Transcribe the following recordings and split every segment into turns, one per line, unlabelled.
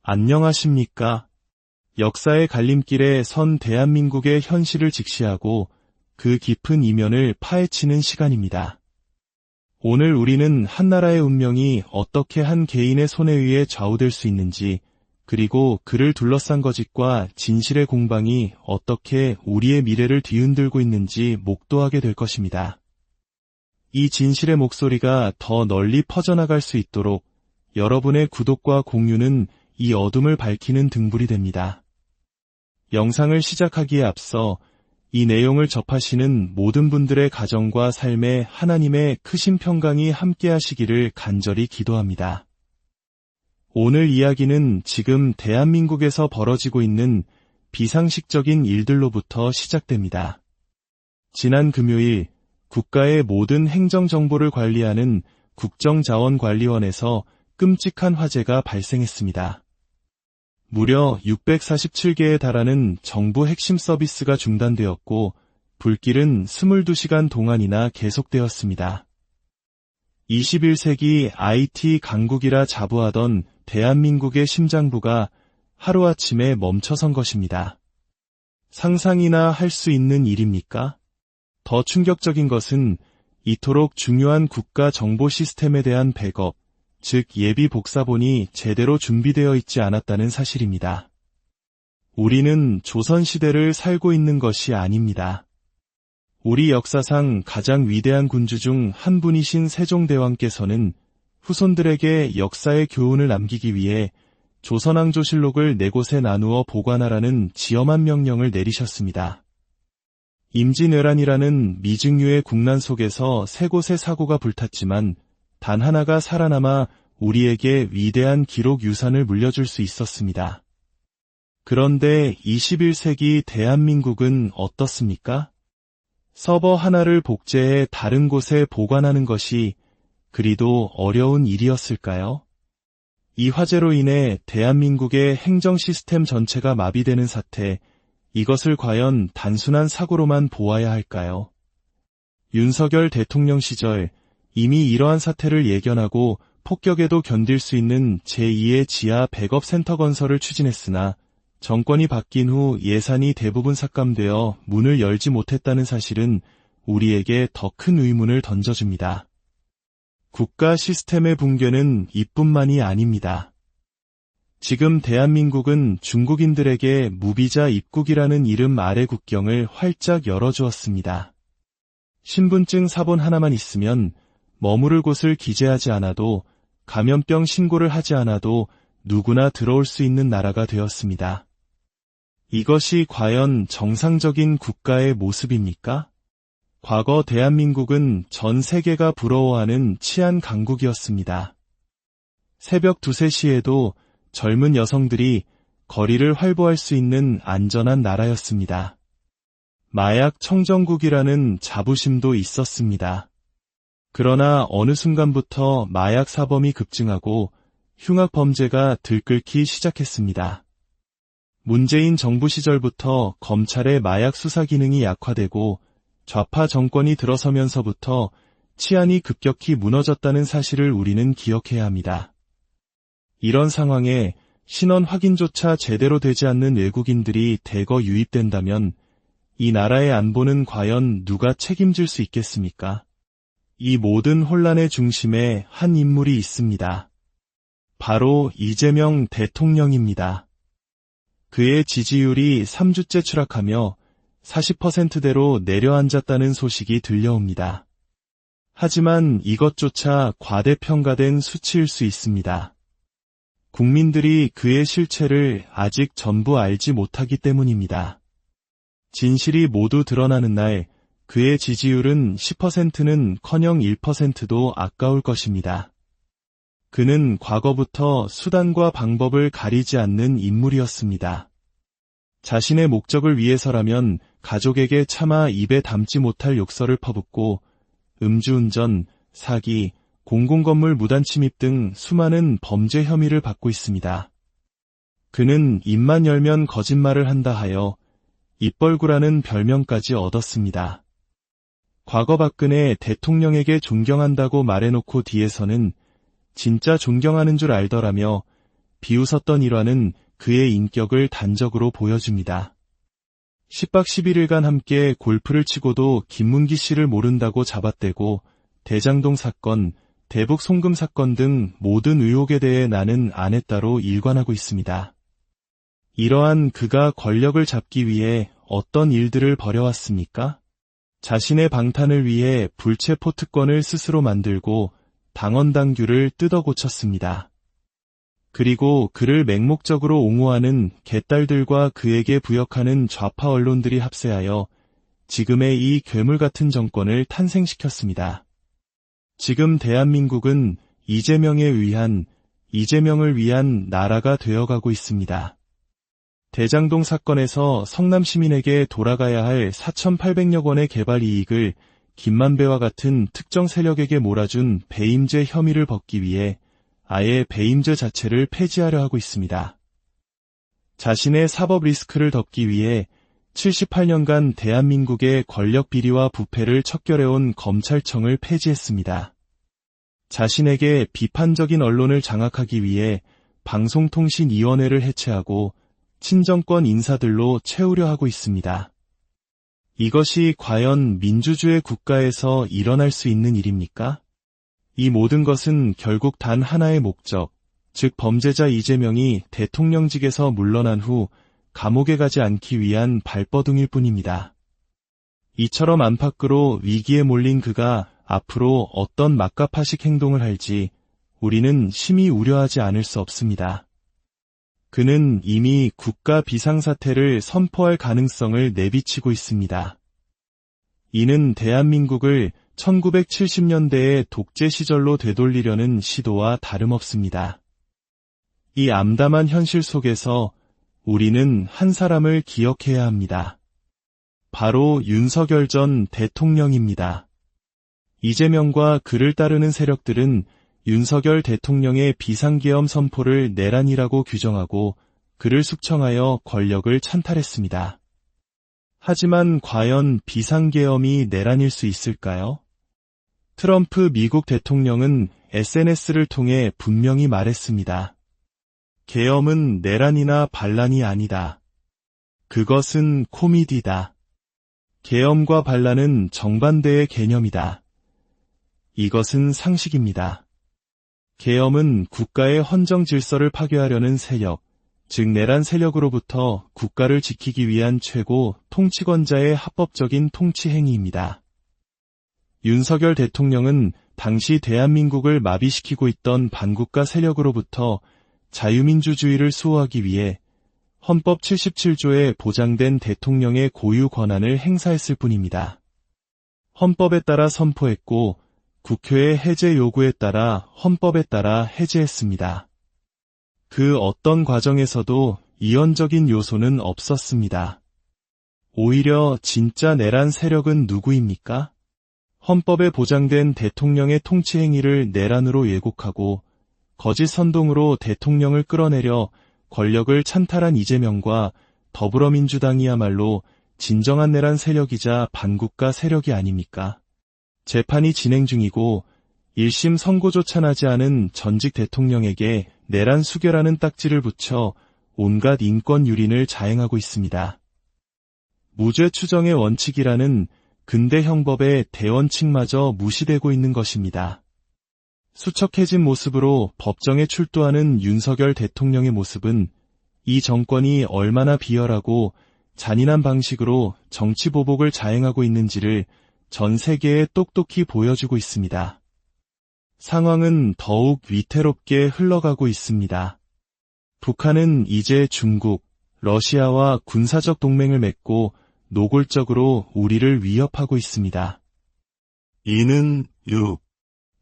안녕하십니까? 역사의 갈림길에 선 대한민국의 현실을 직시하고 그 깊은 이면을 파헤치는 시간입니다. 오늘 우리는 한나라의 운명이 어떻게 한 개인의 손에 의해 좌우될 수 있는지, 그리고 그를 둘러싼 거짓과 진실의 공방이 어떻게 우리의 미래를 뒤흔들고 있는지 목도하게 될 것입니다. 이 진실의 목소리가 더 널리 퍼져나갈 수 있도록 여러분의 구독과 공유는 이 어둠을 밝히는 등불이 됩니다. 영상을 시작하기에 앞서 이 내용을 접하시는 모든 분들의 가정과 삶에 하나님의 크신 평강이 함께하시기를 간절히 기도합니다. 오늘 이야기는 지금 대한민국에서 벌어지고 있는 비상식적인 일들로부터 시작됩니다. 지난 금요일 국가의 모든 행정정보를 관리하는 국정자원관리원에서 끔찍한 화재가 발생했습니다. 무려 647개에 달하는 정부 핵심 서비스가 중단되었고 불길은 22시간 동안이나 계속되었습니다. 21세기 IT 강국이라 자부하던 대한민국의 심장부가 하루아침에 멈춰선 것입니다. 상상이나 할 수 있는 일입니까? 더 충격적인 것은 이토록 중요한 국가 정보 시스템에 대한 백업, 즉 예비 복사본이 제대로 준비되어 있지 않았다는 사실입니다. 우리는 조선시대를 살고 있는 것이 아닙니다. 우리 역사상 가장 위대한 군주 중 한 분이신 세종대왕께서는 후손들에게 역사의 교훈을 남기기 위해 조선왕조실록을 4곳에 나누어 보관하라는 지엄한 명령을 내리셨습니다. 임진왜란이라는 미증유의 국난 속에서 3곳의 사고가 불탔지만 단 하나가 살아남아 우리에게 위대한 기록 유산을 물려줄 수 있었습니다. 그런데 21세기 대한민국은 어떻습니까? 서버 하나를 복제해 다른 곳에 보관하는 것이 그리도 어려운 일이었을까요? 이 화재로 인해 대한민국의 행정 시스템 전체가 마비되는 사태, 이것을 과연 단순한 사고로만 보아야 할까요? 윤석열 대통령 시절 이미 이러한 사태를 예견하고 폭격에도 견딜 수 있는 제2의 지하 백업 센터 건설을 추진했으나 정권이 바뀐 후 예산이 대부분 삭감되어 문을 열지 못했다는 사실은 우리에게 더 큰 의문을 던져줍니다. 국가 시스템의 붕괴는 이뿐만이 아닙니다. 지금 대한민국은 중국인들에게 무비자 입국이라는 이름 아래 국경을 활짝 열어주었습니다. 신분증 사본 하나만 있으면 머무를 곳을 기재하지 않아도 감염병 신고를 하지 않아도 누구나 들어올 수 있는 나라가 되었습니다. 이것이 과연 정상적인 국가의 모습입니까? 과거 대한민국은 전 세계가 부러워하는 치안 강국이었습니다. 새벽 2, 3시에도 젊은 여성들이 거리를 활보할 수 있는 안전한 나라였습니다. 마약 청정국이라는 자부심도 있었습니다. 그러나 어느 순간부터 마약 사범이 급증하고 흉악 범죄가 들끓기 시작했습니다. 문재인 정부 시절부터 검찰의 마약 수사 기능이 약화되고 좌파 정권이 들어서면서부터 치안이 급격히 무너졌다는 사실을 우리는 기억해야 합니다. 이런 상황에 신원 확인조차 제대로 되지 않는 외국인들이 대거 유입된다면 이 나라의 안보는 과연 누가 책임질 수 있겠습니까? 이 모든 혼란의 중심에 한 인물이 있습니다. 바로 이재명 대통령입니다. 그의 지지율이 3주째 추락하며 40%대로 내려앉았다는 소식이 들려옵니다. 하지만 이것조차 과대평가된 수치일 수 있습니다. 국민들이 그의 실체를 아직 전부 알지 못하기 때문입니다. 진실이 모두 드러나는 날 그의 지지율은 10%는커녕 1%도 아까울 것입니다. 그는 과거부터 수단과 방법을 가리지 않는 인물이었습니다. 자신의 목적을 위해서라면 가족에게 차마 입에 담지 못할 욕설을 퍼붓고 음주운전, 사기, 공공건물 무단 침입 등 수많은 범죄 혐의를 받고 있습니다. 그는 입만 열면 거짓말을 한다 하여 입벌구라는 별명까지 얻었습니다. 과거 박근혜 대통령에게 존경한다고 말해놓고 뒤에서는 진짜 존경하는 줄 알더라며 비웃었던 일화는 그의 인격을 단적으로 보여줍니다. 10박 11일간 함께 골프를 치고도 김문기 씨를 모른다고 잡아떼고 대장동 사건, 대북 송금 사건 등 모든 의혹에 대해 나는 안 했다로 일관하고 있습니다. 이러한 그가 권력을 잡기 위해 어떤 일들을 벌여왔습니까? 자신의 방탄을 위해 불체포 특권을 스스로 만들고 당헌당규를 뜯어고쳤습니다. 그리고 그를 맹목적으로 옹호하는 개딸들과 그에게 부역하는 좌파 언론들이 합세하여 지금의 이 괴물 같은 정권을 탄생시켰습니다. 지금 대한민국은 이재명을 위한 나라가 되어가고 있습니다. 대장동 사건에서 성남 시민에게 돌아가야 할 4,800억 원의 개발 이익을 김만배와 같은 특정 세력에게 몰아준 배임죄 혐의를 벗기 위해 아예 배임죄 자체를 폐지하려 하고 있습니다. 자신의 사법 리스크를 덮기 위해 78년간 대한민국의 권력 비리와 부패를 척결해온 검찰청을 폐지했습니다. 자신에게 비판적인 언론을 장악하기 위해 방송통신위원회를 해체하고 친정권 인사들로 채우려 하고 있습니다. 이것이 과연 민주주의 국가에서 일어날 수 있는 일입니까? 이 모든 것은 결국 단 하나의 목적, 즉 범죄자 이재명이 대통령직에서 물러난 후 감옥에 가지 않기 위한 발버둥일 뿐입니다. 이처럼 안팎으로 위기에 몰린 그가 앞으로 어떤 막가파식 행동을 할지 우리는 심히 우려하지 않을 수 없습니다. 그는 이미 국가 비상사태를 선포할 가능성을 내비치고 있습니다. 이는 대한민국을 1970년대의 독재 시절로 되돌리려는 시도와 다름없습니다. 이 암담한 현실 속에서 우리는 한 사람을 기억해야 합니다. 바로 윤석열 전 대통령입니다. 이재명과 그를 따르는 세력들은 윤석열 대통령의 비상계엄 선포를 내란이라고 규정하고 그를 숙청하여 권력을 찬탈했습니다. 하지만 과연 비상계엄이 내란일 수 있을까요? 트럼프 미국 대통령은 SNS를 통해 분명히 말했습니다. 계엄은 내란이나 반란이 아니다. 그것은 코미디다. 계엄과 반란은 정반대의 개념이다. 이것은 상식입니다. 계엄은 국가의 헌정 질서를 파괴하려는 세력, 즉 내란 세력으로부터 국가를 지키기 위한 최고 통치권자의 합법적인 통치 행위입니다. 윤석열 대통령은 당시 대한민국을 마비시키고 있던 반국가 세력으로부터 자유민주주의를 수호하기 위해 헌법 77조에 보장된 대통령의 고유 권한을 행사했을 뿐입니다. 헌법에 따라 선포했고 국회의 해제 요구에 따라 헌법에 따라 해제했습니다. 그 어떤 과정에서도 이원적인 요소는 없었습니다. 오히려 진짜 내란 세력은 누구입니까? 헌법에 보장된 대통령의 통치 행위를 내란으로 왜곡하고 거짓 선동으로 대통령을 끌어내려 권력을 찬탈한 이재명과 더불어민주당이야말로 진정한 내란 세력이자 반국가 세력이 아닙니까? 재판이 진행 중이고 1심 선고조차 나지 않은 전직 대통령에게 내란 수괴라는 딱지를 붙여 온갖 인권 유린을 자행하고 있습니다. 무죄 추정의 원칙이라는 근대 형법의 대원칙마저 무시되고 있는 것입니다. 수척해진 모습으로 법정에 출두하는 윤석열 대통령의 모습은 이 정권이 얼마나 비열하고 잔인한 방식으로 정치 보복을 자행하고 있는지를 전 세계에 똑똑히 보여주고 있습니다. 상황은 더욱 위태롭게 흘러가고 있습니다. 북한은 이제 중국, 러시아와 군사적 동맹을 맺고 노골적으로 우리를 위협하고 있습니다. 이는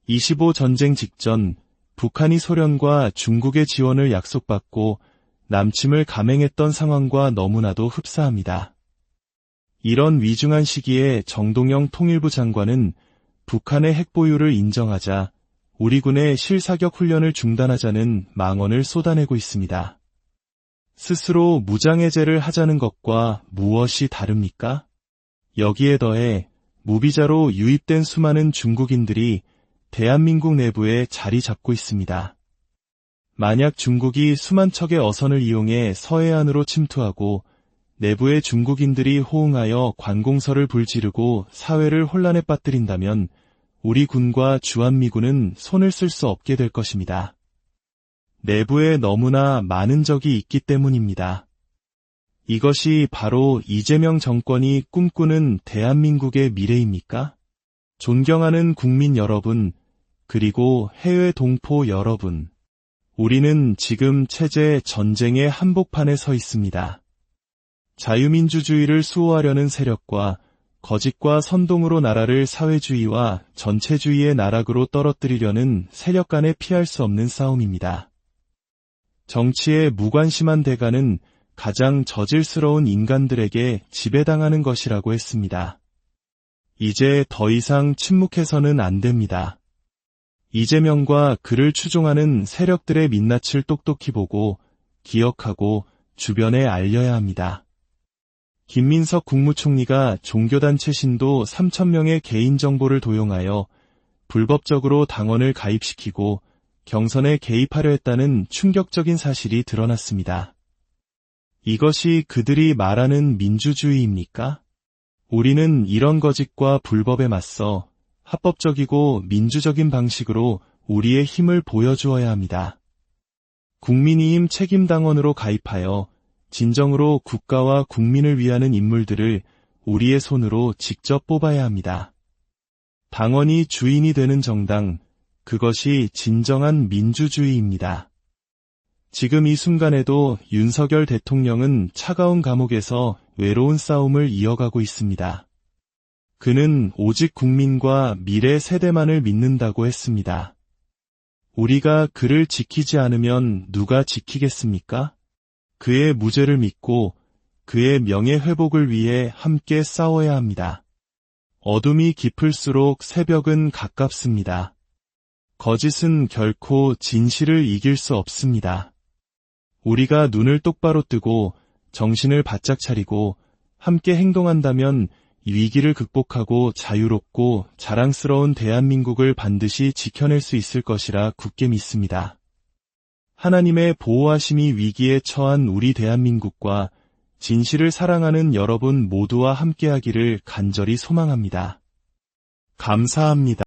6.25 전쟁 직전 북한이 소련과 중국의 지원을 약속받고 남침을 감행했던 상황과 너무나도 흡사합니다. 이런 위중한 시기에 정동영 통일부 장관은 북한의 핵 보유를 인정하자 우리 군의 실사격 훈련을 중단하자는 망언을 쏟아내고 있습니다. 스스로 무장해제를 하자는 것과 무엇이 다릅니까? 여기에 더해 무비자로 유입된 수많은 중국인들이 대한민국 내부에 자리 잡고 있습니다. 만약 중국이 수만 척의 어선을 이용해 서해안으로 침투하고 내부의 중국인들이 호응하여 관공서를 불지르고 사회를 혼란에 빠뜨린다면 우리 군과 주한미군은 손을 쓸 수 없게 될 것입니다. 내부에 너무나 많은 적이 있기 때문입니다. 이것이 바로 이재명 정권이 꿈꾸는 대한민국의 미래입니까? 존경하는 국민 여러분, 그리고 해외 동포 여러분, 우리는 지금 체제 전쟁의 한복판에 서 있습니다. 자유민주주의를 수호하려는 세력과 거짓과 선동으로 나라를 사회주의와 전체주의의 나락으로 떨어뜨리려는 세력 간의 피할 수 없는 싸움입니다. 정치에 무관심한 대가는 가장 저질스러운 인간들에게 지배당하는 것이라고 했습니다. 이제 더 이상 침묵해서는 안 됩니다. 이재명과 그를 추종하는 세력들의 민낯을 똑똑히 보고 기억하고 주변에 알려야 합니다. 김민석 국무총리가 종교단체 신도 3,000명의 개인정보를 도용하여 불법적으로 당원을 가입시키고 경선에 개입하려 했다는 충격적인 사실이 드러났습니다. 이것이 그들이 말하는 민주주의입니까? 우리는 이런 거짓과 불법에 맞서 합법적이고 민주적인 방식으로 우리의 힘을 보여주어야 합니다. 국민의힘 책임당원으로 가입하여 진정으로 국가와 국민을 위하는 인물들을 우리의 손으로 직접 뽑아야 합니다. 당원이 주인이 되는 정당, 그것이 진정한 민주주의입니다. 지금 이 순간에도 윤석열 대통령은 차가운 감옥에서 외로운 싸움을 이어가고 있습니다. 그는 오직 국민과 미래 세대만을 믿는다고 했습니다. 우리가 그를 지키지 않으면 누가 지키겠습니까? 그의 무죄를 믿고 그의 명예회복을 위해 함께 싸워야 합니다. 어둠이 깊을수록 새벽은 가깝습니다. 거짓은 결코 진실을 이길 수 없습니다. 우리가 눈을 똑바로 뜨고 정신을 바짝 차리고 함께 행동한다면 위기를 극복하고 자유롭고 자랑스러운 대한민국을 반드시 지켜낼 수 있을 것이라 굳게 믿습니다. 하나님의 보호하심이 위기에 처한 우리 대한민국과 진실을 사랑하는 여러분 모두와 함께하기를 간절히 소망합니다. 감사합니다.